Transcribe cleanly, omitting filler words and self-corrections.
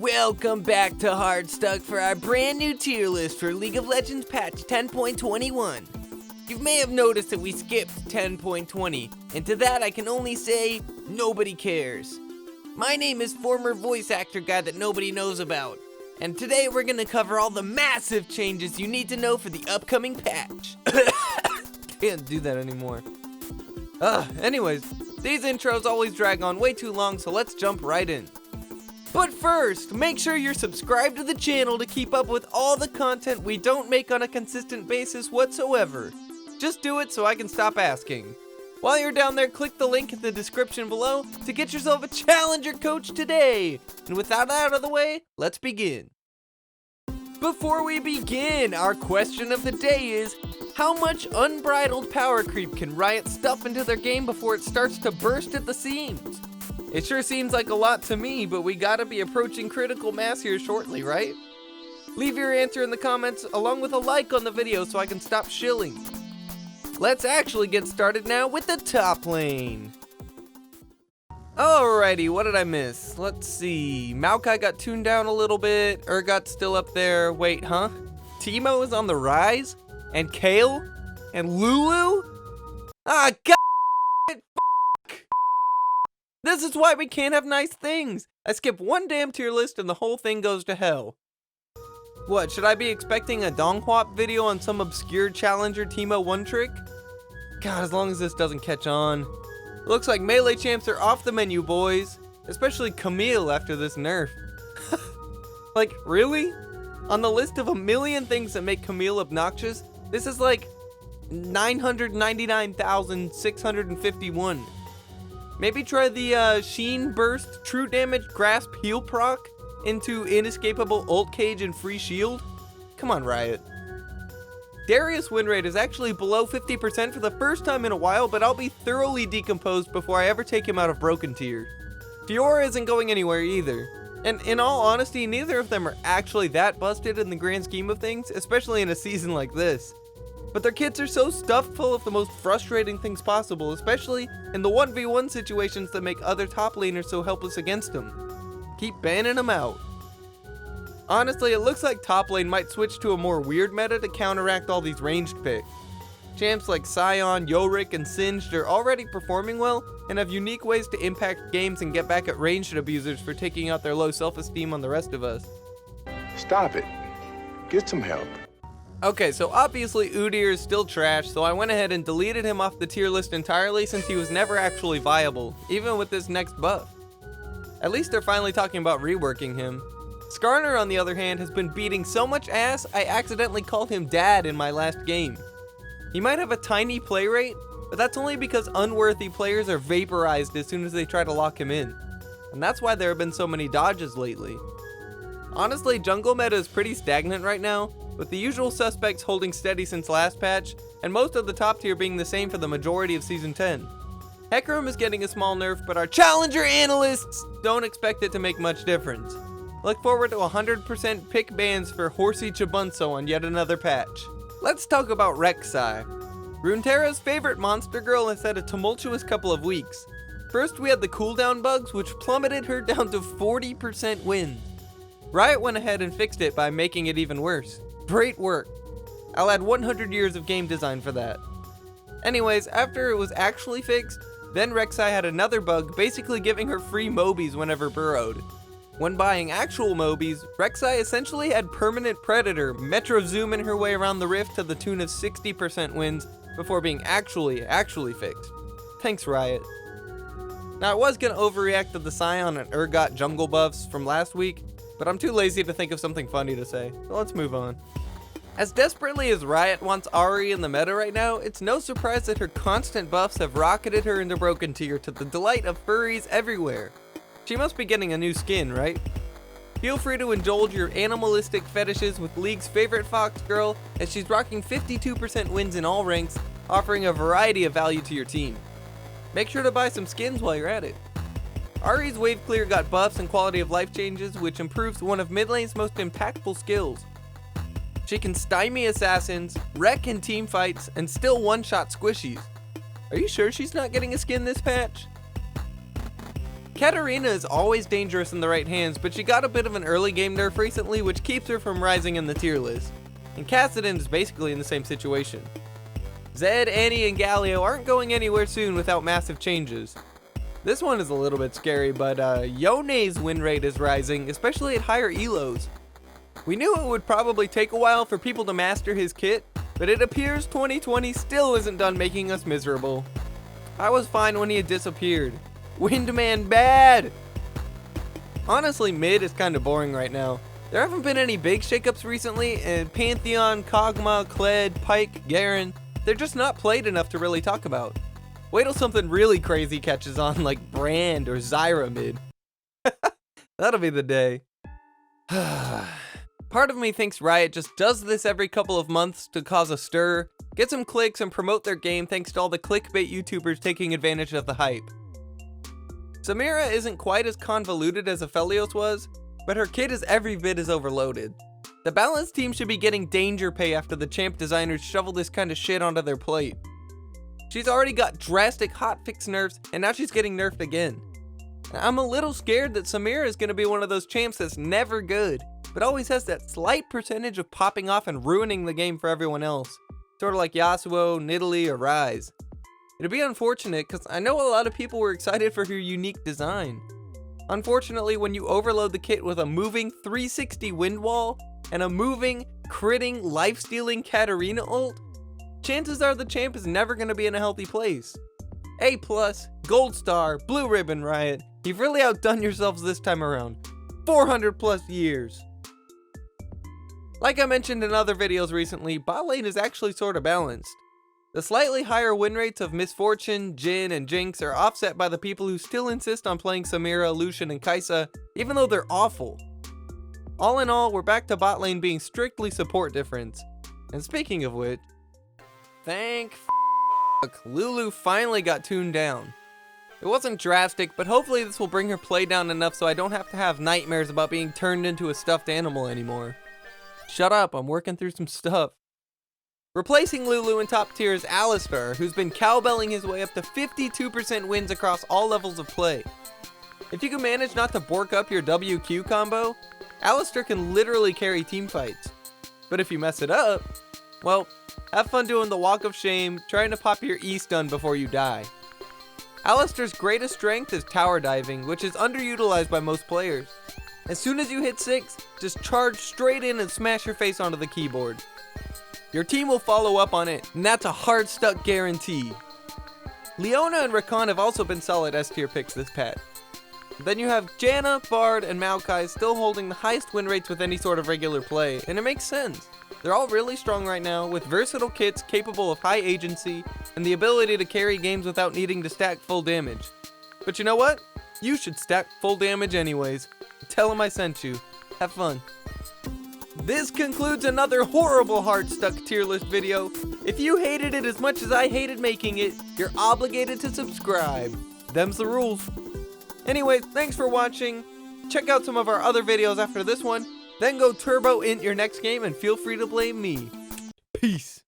Welcome back to Hardstuck for our brand new tier list for League of Legends patch 10.21. You may have noticed that we skipped 10.20, and to that I can only say, nobody cares. My name is former voice actor guy that nobody knows about, and today we're gonna cover all the massive changes you need to know for the upcoming patch. Can't do that anymore. Anyways, these intros always drag on way too long, so let's jump right in. But first, make sure you're subscribed to the channel to keep up with all the content we don't make on a consistent basis whatsoever. Just do it so I can stop asking. While you're down there, click the link in the description below to get yourself a Challenger coach today. And with that out of the way, let's begin. Before we begin, our question of the day is, how much unbridled power creep can Riot stuff into their game before it starts to burst at the seams? It sure seems like a lot to me, but we gotta be approaching critical mass here shortly, right? Leave your answer in the comments along with a like on the video so I can stop shilling. Let's actually get started now with the top lane. Alrighty, what did I miss? Let's see. Maokai got tuned down a little bit. Urgot's still up there. Wait, huh? Teemo is on the rise? And Kale? And Lulu? Ah, god! This is why we can't have nice things. I skip one damn tier list and the whole thing goes to hell. What, should I be expecting a Donghwap video on some obscure Challenger Teemo one trick? God, as long as this doesn't catch on. Looks like melee champs are off the menu, boys. Especially Camille after this nerf. Like, really? On the list of a million things that make Camille obnoxious, this is like 999,651. Maybe try the Sheen Burst True Damage Grasp Heal proc into Inescapable Ult Cage and Free Shield? Come on, Riot. Darius win rate is actually below 50% for the first time in a while, but I'll be thoroughly decomposed before I ever take him out of Broken Tier. Fiora isn't going anywhere either. And in all honesty, neither of them are actually that busted in the grand scheme of things, especially in a season like this. But their kits are so stuffed full of the most frustrating things possible, especially in the 1v1 situations that make other top laners so helpless against them. Keep banning them out. Honestly, it looks like top lane might switch to a more weird meta to counteract all these ranged picks. Champs like Sion, Yorick, and Singed are already performing well and have unique ways to impact games and get back at ranged abusers for taking out their low self-esteem on the rest of us. Stop it. Get some help. Okay, so obviously Udyr is still trash, so I went ahead and deleted him off the tier list entirely since he was never actually viable, even with this next buff. At least they're finally talking about reworking him. Skarn, on the other hand, has been beating so much ass, I accidentally called him Dad in my last game. He might have a tiny play rate, but that's only because unworthy players are vaporized as soon as they try to lock him in. And that's why there have been so many dodges lately. Honestly, jungle meta is pretty stagnant right now, with the usual suspects holding steady since last patch, and most of the top tier being the same for the majority of Season 10. Hecarim is getting a small nerf, but our Challenger analysts don't expect it to make much difference. Look forward to 100% pick bans for Horsey Chabunso on yet another patch. Let's talk about Rek'Sai. Runeterra's favorite monster girl has had a tumultuous couple of weeks. First we had the cooldown bugs, which plummeted her down to 40% wins. Riot went ahead and fixed it by making it even worse. Great work. I'll add 100 years of game design for that. Anyways, after it was actually fixed, then Rek'Sai had another bug basically giving her free Mobies whenever burrowed. When buying actual Mobies, Rek'Sai essentially had permanent Predator Metro zooming her way around the rift to the tune of 60% wins before being actually fixed. Thanks, Riot. Now I was gonna overreact to the Sion and Urgot jungle buffs from last week, but I'm too lazy to think of something funny to say, so let's move on. As desperately as Riot wants Ahri in the meta right now, it's no surprise that her constant buffs have rocketed her into Broken Tier to the delight of furries everywhere. She must be getting a new skin, right? Feel free to indulge your animalistic fetishes with League's favorite fox girl, as she's rocking 52% wins in all ranks, offering a variety of value to your team. Make sure to buy some skins while you're at it. Ahri's wave clear got buffs and quality of life changes, which improves one of mid lane's most impactful skills. She can stymie assassins, wreck in team fights, and still one-shot squishies. Are you sure she's not getting a skin this patch? Katarina is always dangerous in the right hands, but she got a bit of an early game nerf recently which keeps her from rising in the tier list. And Kassadin is basically in the same situation. Zed, Annie, and Galio aren't going anywhere soon without massive changes. This one is a little bit scary, but Yone's win rate is rising, especially at higher elos. We knew it would probably take a while for people to master his kit, but it appears 2020 still isn't done making us miserable. I was fine when he had disappeared. Windman bad! Honestly, mid is kind of boring right now. There haven't been any big shakeups recently, and Pantheon, Kog'Maw, Kled, Pyke, Garen, they're just not played enough to really talk about. Wait till something really crazy catches on like Brand or Zyra mid. That'll be the day. Part of me thinks Riot just does this every couple of months to cause a stir, get some clicks, and promote their game thanks to all the clickbait YouTubers taking advantage of the hype. Samira isn't quite as convoluted as Aphelios was, but her kit is every bit as overloaded. The balanced team should be getting danger pay after the champ designers shovel this kind of shit onto their plate. She's already got drastic hotfix nerfs, and now she's getting nerfed again. I'm a little scared that Samira is going to be one of those champs that's never good, but always has that slight percentage of popping off and ruining the game for everyone else. Sort of like Yasuo, Nidalee, or Ryze. It'd be unfortunate because I know a lot of people were excited for her unique design. Unfortunately, when you overload the kit with a moving 360 wind wall and a moving, critting, life-stealing Katarina ult, chances are the champ is never going to be in a healthy place. A+, Gold Star, Blue Ribbon Riot, you've really outdone yourselves this time around. 400 plus years. Like I mentioned in other videos recently, bot lane is actually sort of balanced. The slightly higher win rates of Misfortune, Jhin, and Jinx are offset by the people who still insist on playing Samira, Lucian, and Kai'Sa, even though they're awful. All in all, we're back to bot lane being strictly support difference. And speaking of which, thank Lulu finally got tuned down. It wasn't drastic, but hopefully this will bring her play down enough so I don't have to have nightmares about being turned into a stuffed animal anymore. Shut up, I'm working through some stuff. Replacing Lulu in top tier is Alistar, who's been cowbelling his way up to 52% wins across all levels of play. If you can manage not to bork up your WQ combo, Alistar can literally carry teamfights. But if you mess it up, well, have fun doing the walk of shame, trying to pop your E stun before you die. Alistar's greatest strength is tower diving, which is underutilized by most players. As soon as you hit 6, just charge straight in and smash your face onto the keyboard. Your team will follow up on it, and that's a Hardstuck guarantee. Leona and Rakan have also been solid S tier picks this patch. Then you have Janna, Bard, and Maokai still holding the highest win rates with any sort of regular play, and it makes sense. They're all really strong right now, with versatile kits capable of high agency, and the ability to carry games without needing to stack full damage. But you know what? You should stack full damage anyways. Tell them I sent you. Have fun. This concludes another horrible Hardstuck tier list video. If you hated it as much as I hated making it, you're obligated to subscribe. Them's the rules. Anyways, thanks for watching. Check out some of our other videos after this one, then go turbo int your next game and feel free to blame me. Peace.